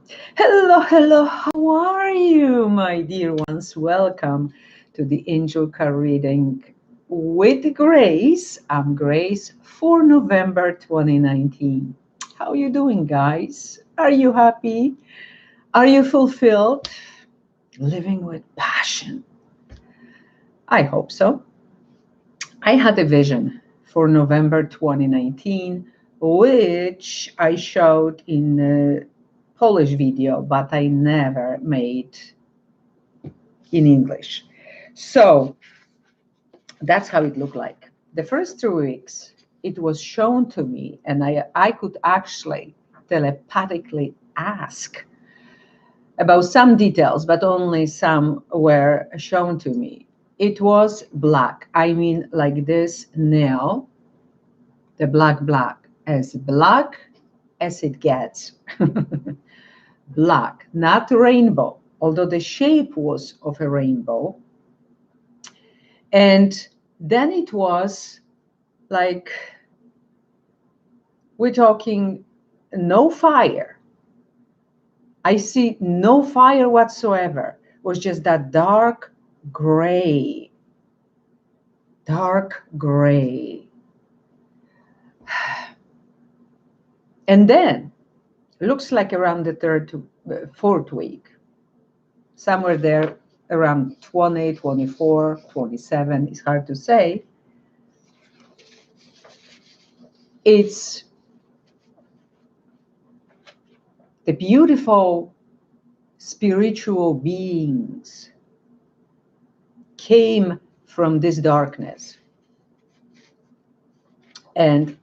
Hello, hello, how are you, my dear ones? Welcome to the Angel Card Reading with Grace. I'm Grace for November 2019. How are you doing, guys? Are you happy? Are you fulfilled? Living with passion? I hope so. I had a vision for November 2019, which I showed in a Polish video, but I never made in English. So that's how it looked like. The first 2 weeks, it was shown to me, and I could actually telepathically ask about some details, but only some were shown to me. It was black. I mean, like this nail, the black, as it gets. Black, not rainbow, although the shape was of a rainbow. And then it was like, we're talking no fire. I see no fire whatsoever. It was just that dark gray. Dark gray. And then, looks like around the fourth week, somewhere there around 20, 24, 27, it's hard to say. It's the beautiful spiritual beings came from this darkness. And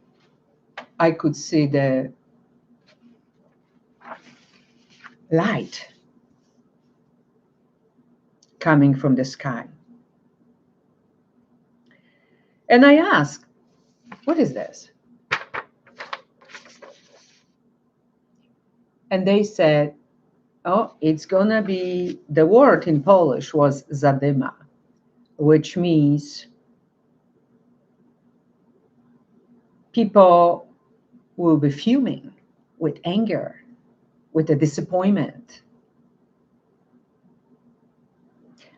I could see the light coming from the sky. And I asked, what is this? And they said, oh, it's gonna be, the word in Polish was zadyma, which means people will be fuming with anger, with a disappointment.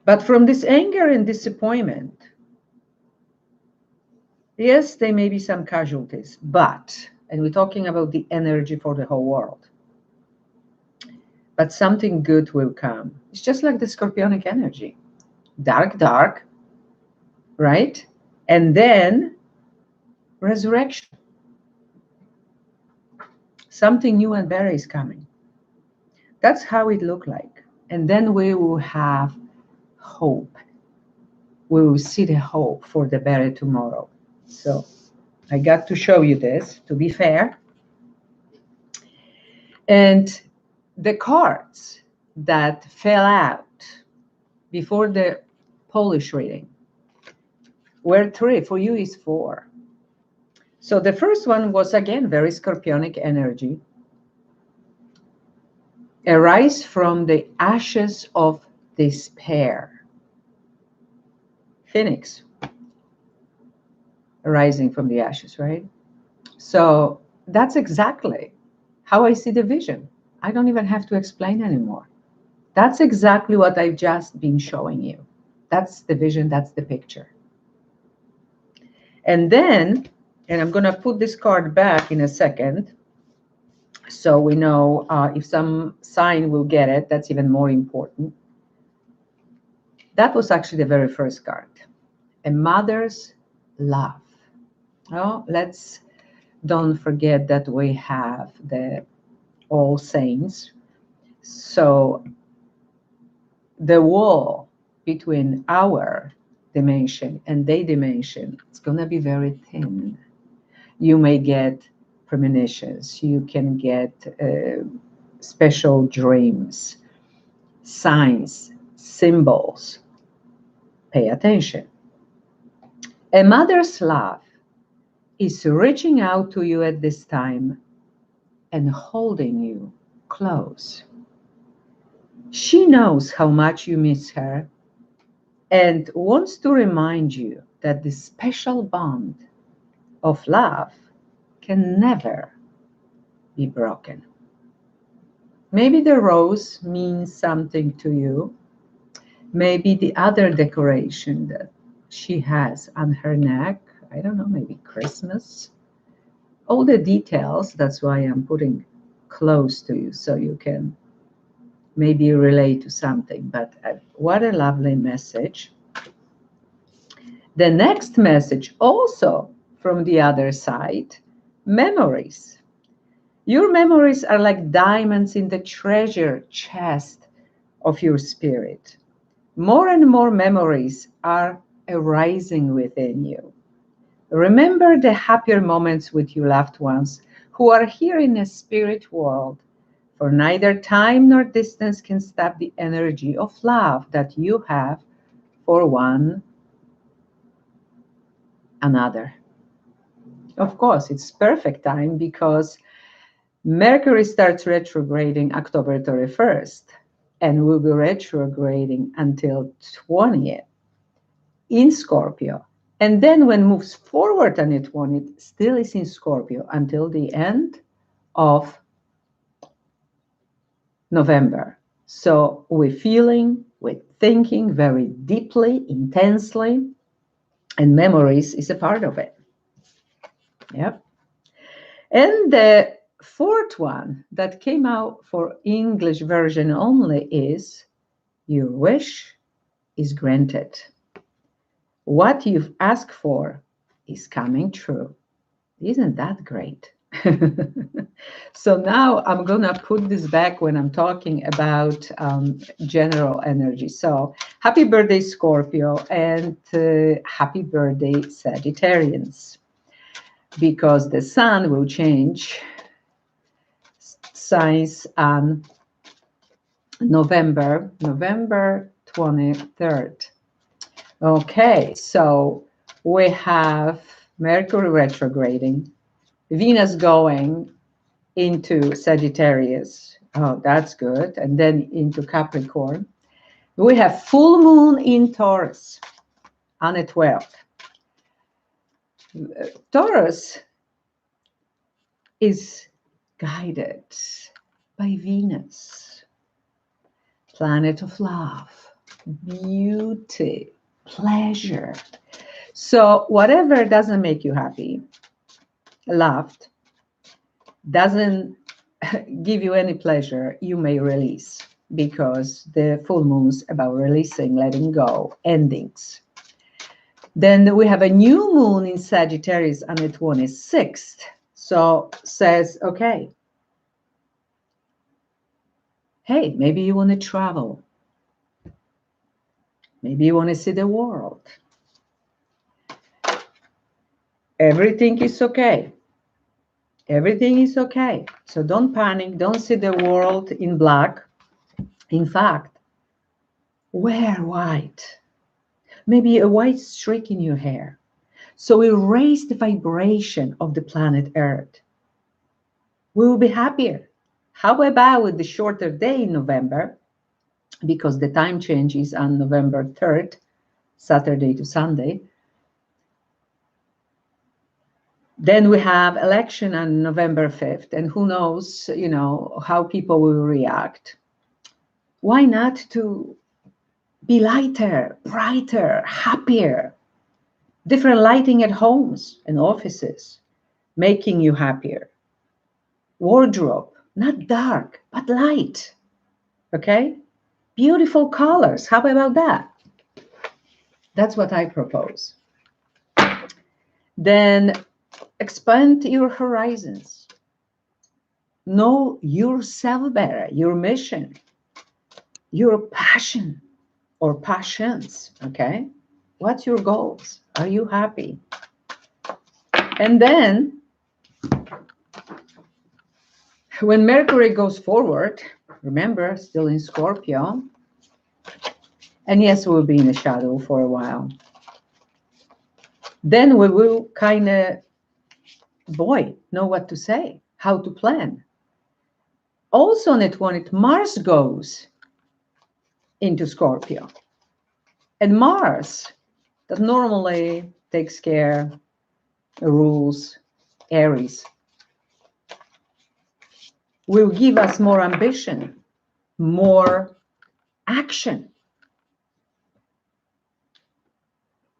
But from this anger and disappointment, yes, there may be some casualties, but, and we're talking about the energy for the whole world, but something good will come. It's just like the scorpionic energy. Dark, right? And then resurrection. Something new and better is coming. That's how it looked like. And then we will have hope. We will see the hope for the better tomorrow. So I got to show you this, to be fair. And the cards that fell out before the Polish reading were 3. For you is 4. So the first one was, again, very scorpionic energy. Arise from the ashes of despair. Phoenix. Arising from the ashes, right? So that's exactly how I see the vision. I don't even have to explain anymore. That's exactly what I've just been showing you. That's the vision, that's the picture. And then, and I'm going to put this card back in a second, so we know if some sign will get it, that's even more important. That was actually the very first card. A mother's love. Oh, let's don't forget that we have the All Saints. So the wall between our dimension and their dimension, it's going to be very thin. You may get premonitions. You can get special dreams, signs, symbols. Pay attention. A mother's love is reaching out to you at this time and holding you close. She knows how much you miss her and wants to remind you that the special bond of love can never be broken. Maybe the rose means something to you. Maybe the other decoration that she has on her neck, I don't know, maybe Christmas. All the details, that's why I'm putting close to you so you can maybe relate to something. But what a lovely message. The next message, also from the other side, memories. Your memories are like diamonds in the treasure chest of your spirit. More and more memories are arising within you. Remember the happier moments with your loved ones who are here in the spirit world, for neither time nor distance can stop the energy of love that you have for one another. Of course, it's perfect time because Mercury starts retrograding October 31st and will be retrograding until 20th in Scorpio. And then when moves forward on it, when it still is in Scorpio until the end of November. So we're feeling, we're thinking very deeply, intensely, and memories is a part of it. Yep. And the fourth one that came out for English version only is your wish is granted. What you've asked for is coming true. Isn't that great? So now I'm going to put this back when I'm talking about general energy. So happy birthday, Scorpio, and happy birthday, Sagittarians, because the sun will change signs on November 23rd. Okay, so we have Mercury retrograding, Venus going into Sagittarius. Oh, that's good. And then into Capricorn. We have full moon in Taurus on the 12th. Taurus is guided by Venus, planet of love, beauty, pleasure. So whatever doesn't make you happy, loved, doesn't give you any pleasure, you may release, because the full moon's about releasing, letting go, endings. Then we have a new moon in Sagittarius on the 26th. So says, okay, hey, maybe you want to travel. Maybe you want to see the world. Everything is okay. Everything is okay. So don't panic. Don't see the world in black. In fact, wear white. Maybe a white streak in your hair. So we raise the vibration of the planet Earth. We will be happier. How about with the shorter day in November? Because the time change is on November 3rd, Saturday to Sunday. Then we have election on November 5th, and who knows, how people will react. Why not to be lighter, brighter, happier? Different lighting at homes and offices, making you happier. Wardrobe, not dark, but light. Okay? Beautiful colors. How about that? That's what I propose. Then expand your horizons. Know yourself better, your mission, your passion or passions. Okay? What's your goals? Are you happy? And then when Mercury goes forward, remember, still in Scorpio, and yes, we'll be in the shadow for a while. Then we will kind of, know what to say, how to plan. Also on the 20th, Mars goes into Scorpio. And Mars that normally takes care, rules, Aries. will give us more ambition, more action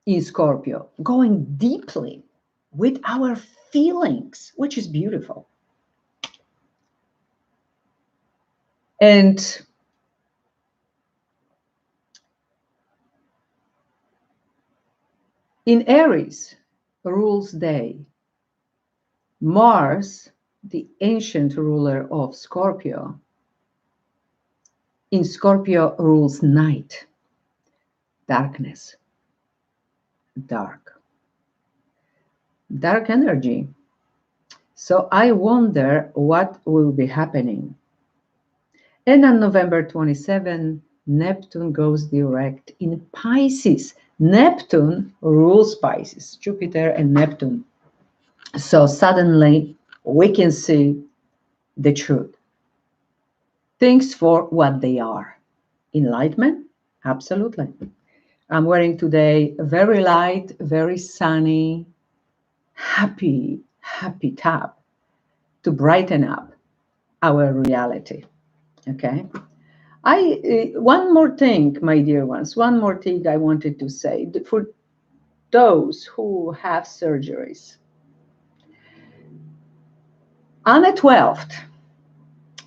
in Scorpio, going deeply with our feelings, which is beautiful. And in Aries, rules day. Mars, the ancient ruler of Scorpio, in Scorpio rules night, darkness, dark energy. So I wonder what will be happening. And on November 27, Neptune goes direct in Pisces. Neptune rules Pisces, Jupiter and Neptune. So suddenly we can see the truth. Things for what they are. Enlightenment? Absolutely. I'm wearing today a very light, very sunny, happy top to brighten up our reality. Okay. One more thing, my dear ones, one more thing I wanted to say for those who have surgeries. On the 12th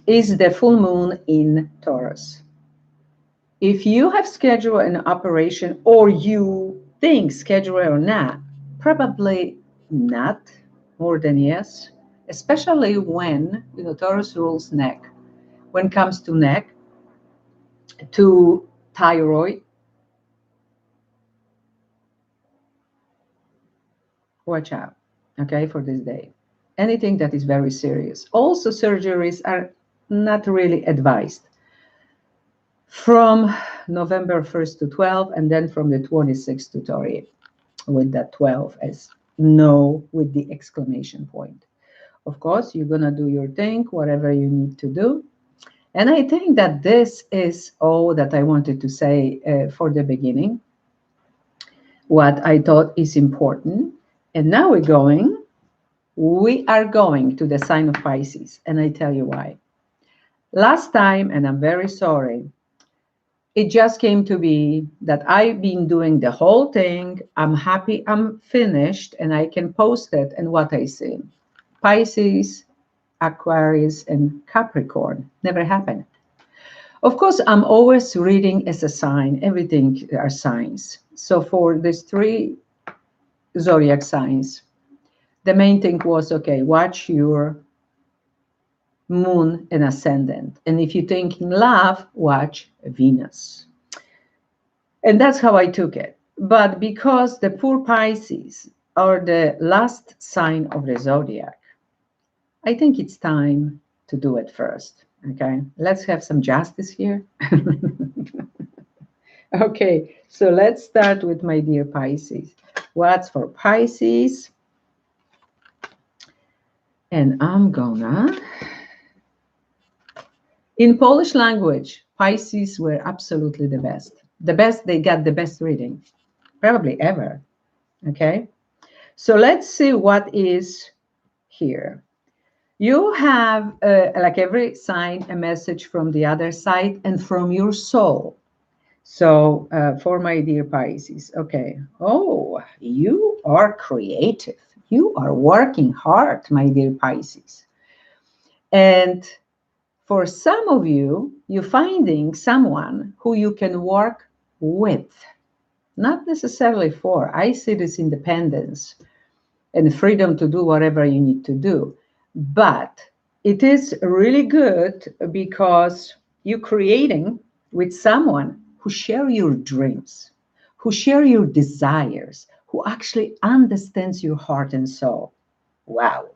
is the full moon in Taurus. If you have scheduled an operation or you think schedule or not, probably not, more than yes, especially when Taurus rules neck. When it comes to neck, to thyroid, watch out, okay, for this day. Anything that is very serious. Also, surgeries are not really advised from November 1st to 12th, and then from the 26th to 30th, with that 12 as no with the exclamation point. Of course, you're going to do your thing, whatever you need to do. And I think that this is all that I wanted to say for the beginning, what I thought is important. And now we are going to the sign of Pisces, and I tell you why. Last time, and I'm very sorry, it just came to be that I've been doing the whole thing. I'm happy I'm finished, and I can post it and what I see. Pisces, Aquarius, and Capricorn never happened. Of course, I'm always reading as a sign. Everything are signs. So for these three zodiac signs, the main thing was, okay, watch your moon and ascendant. And if you think in love, watch Venus. And that's how I took it. But because the poor Pisces are the last sign of the zodiac, I think it's time to do it first. Okay, let's have some justice here. Okay, so let's start with my dear Pisces. What's for Pisces? And I'm gonna, in Polish language, Pisces were absolutely the best. The best, they got the best reading, probably ever. Okay, so let's see what is here. You have, like every sign, a message from the other side and from your soul. So for my dear Pisces, okay. Oh, you are creative. You are working hard, my dear Pisces. And for some of you, you're finding someone who you can work with. Not necessarily for. I see this independence and freedom to do whatever you need to do. But it is really good because you're creating with someone who share your dreams, who share your desires, who actually understands your heart and soul. Wow.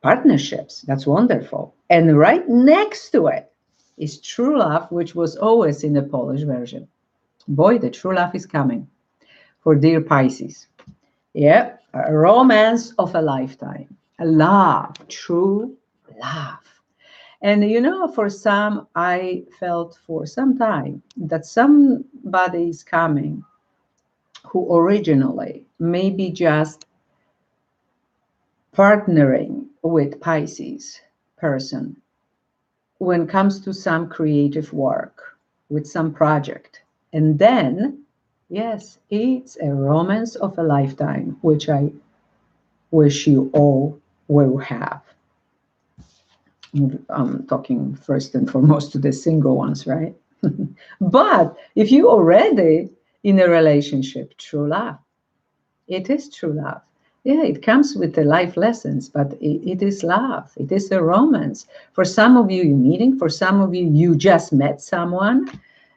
Partnerships, that's wonderful. And right next to it is true love, which was always in the Polish version. Boy, the true love is coming for dear Pisces. Yeah, a romance of a lifetime, a love, true love. And for some, I felt for some time that somebody is coming who originally maybe just partnering with Pisces, person when it comes to some creative work with some project. And then, yes, it's a romance of a lifetime, which I wish you all will have. I'm talking first and foremost to the single ones, right? But if you already in a relationship, true love, it is true love. Yeah, it comes with the life lessons, but it is love. It is a romance. For some of you, you're meeting. For some of you, you just met someone,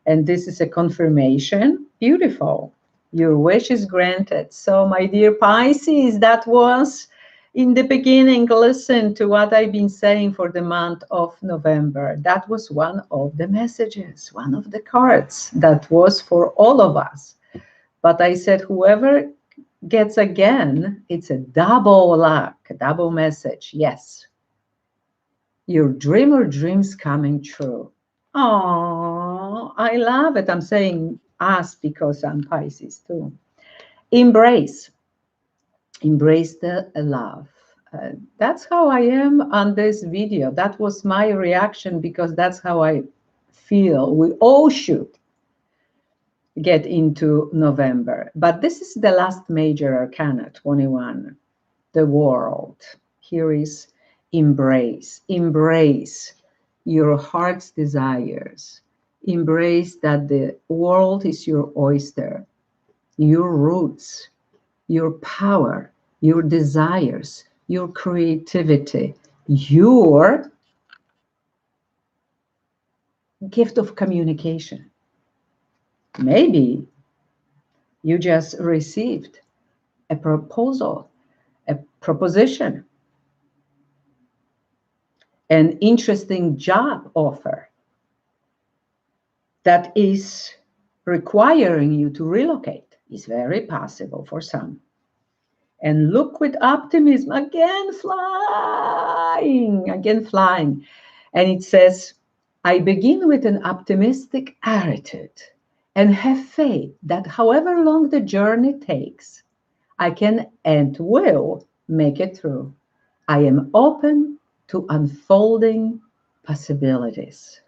and this is a confirmation. Beautiful. Your wish is granted. So, my dear Pisces, that was in the beginning. Listen to what I've been saying for the month of November. That was one of the messages, one of the cards that was for all of us. But I said, whoever gets again, it's a double luck, a double message. Yes, your dream or dreams coming true. Oh, I love it. I'm saying us because I'm Pisces too. Embrace the love. That's how I am on this video. That was my reaction because that's how I feel. We all should get into November. But this is the last major arcana, 21, the world. Here is embrace. Embrace your heart's desires. Embrace that the world is your oyster, your roots, your power, your desires, your creativity, your gift of communication. Maybe you just received a proposal, a proposition, an interesting job offer that is requiring you to relocate. Is very possible for some. And look with optimism, again flying. And it says, I begin with an optimistic attitude and have faith that however long the journey takes, I can and will make it through. I am open to unfolding possibilities.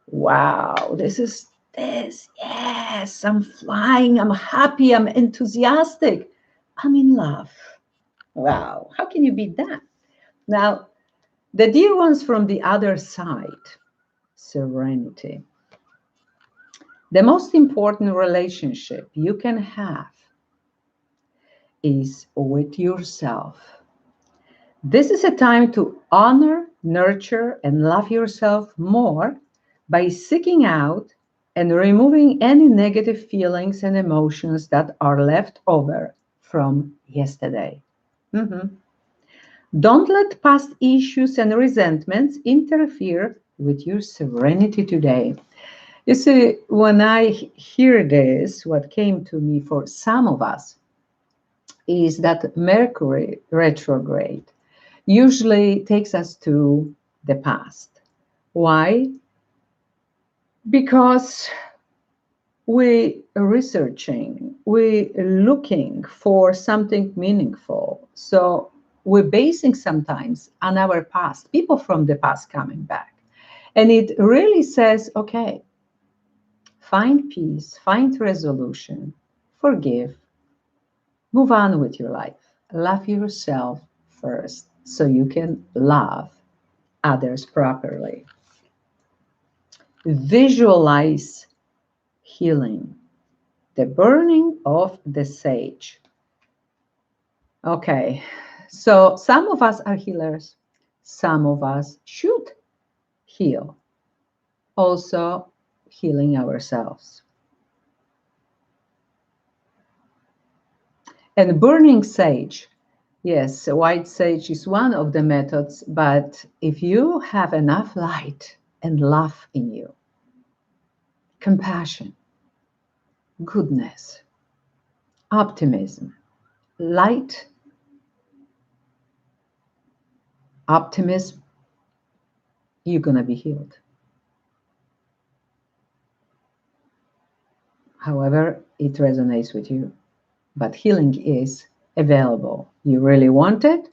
Wow, this. Yes, I'm flying. I'm happy. I'm enthusiastic. I'm in love. Wow, how can you beat that? Now, the dear ones from the other side, serenity. The most important relationship you can have is with yourself. This is a time to honor, nurture, and love yourself more by seeking out and removing any negative feelings and emotions that are left over from yesterday. Don't let past issues and resentments interfere with your serenity today. You see, when I hear this, what came to me for some of us is that Mercury retrograde usually takes us to the past. Why? Because we're researching, we're looking for something meaningful. So we're basing sometimes on our past, people from the past coming back. And it really says, okay, find peace, find resolution, forgive, move on with your life. Love yourself first so you can love others properly. Visualize healing. The burning of the sage. Okay, so some of us are healers. Some of us should heal. Also, healing ourselves. And burning sage. Yes, white sage is one of the methods, but if you have enough light and love in you, compassion, goodness, optimism, light, optimism, you're going to be healed. However, it resonates with you. But healing is available. You really want it,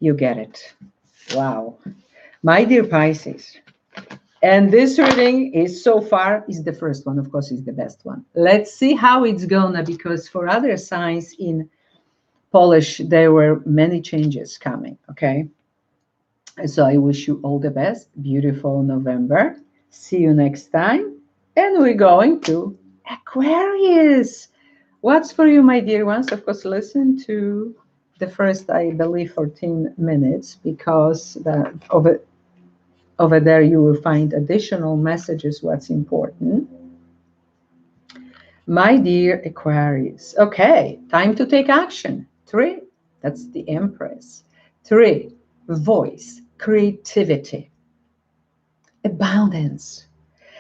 you get it. Wow. My dear Pisces. And this reading is so far is the first one, of course, is the best one. Let's see how it's gonna, because for other signs in Polish, there were many changes coming, okay? So I wish you all the best. Beautiful November. See you next time. And we're going to Aquarius. What's for you, my dear ones? Of course, listen to the first, I believe, 14 minutes, because over there you will find additional messages, what's important. My dear Aquarius. Okay, time to take action. 3, that's the Empress. 3, voice, creativity, abundance.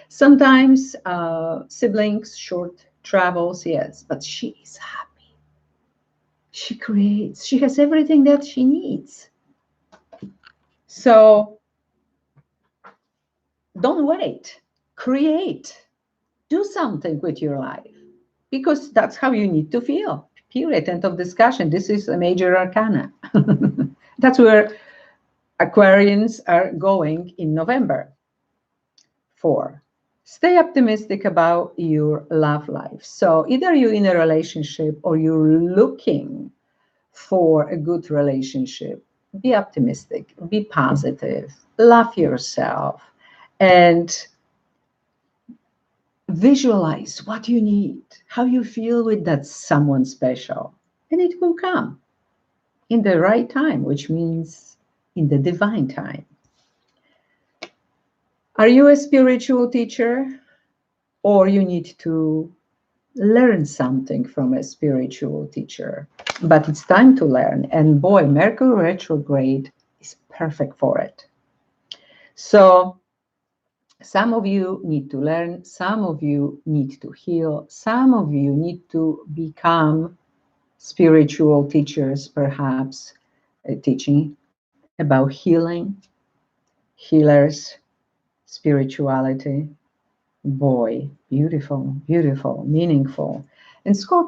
Sometimes siblings, short travels, yes, but she is happy. She creates, she has everything that she needs. So don't wait, create, do something with your life, because that's how you need to feel. Period. End of discussion. This is a major arcana. That's where Aquarians are going in November. 4, stay optimistic about your love life. So either you're in a relationship or you're looking for a good relationship. Be optimistic, be positive, love yourself, and visualize what you need, how you feel with that someone special, and it will come in the right time, which means in the divine time. Are you a spiritual teacher, or you need to learn something from a spiritual teacher? But it's time to learn, and boy, Mercury retrograde is perfect for it. So some of you need to learn, some of you need to heal, some of you need to become spiritual teachers, perhaps teaching about healing, healers, spirituality. Boy, beautiful, beautiful, meaningful. And Scorpio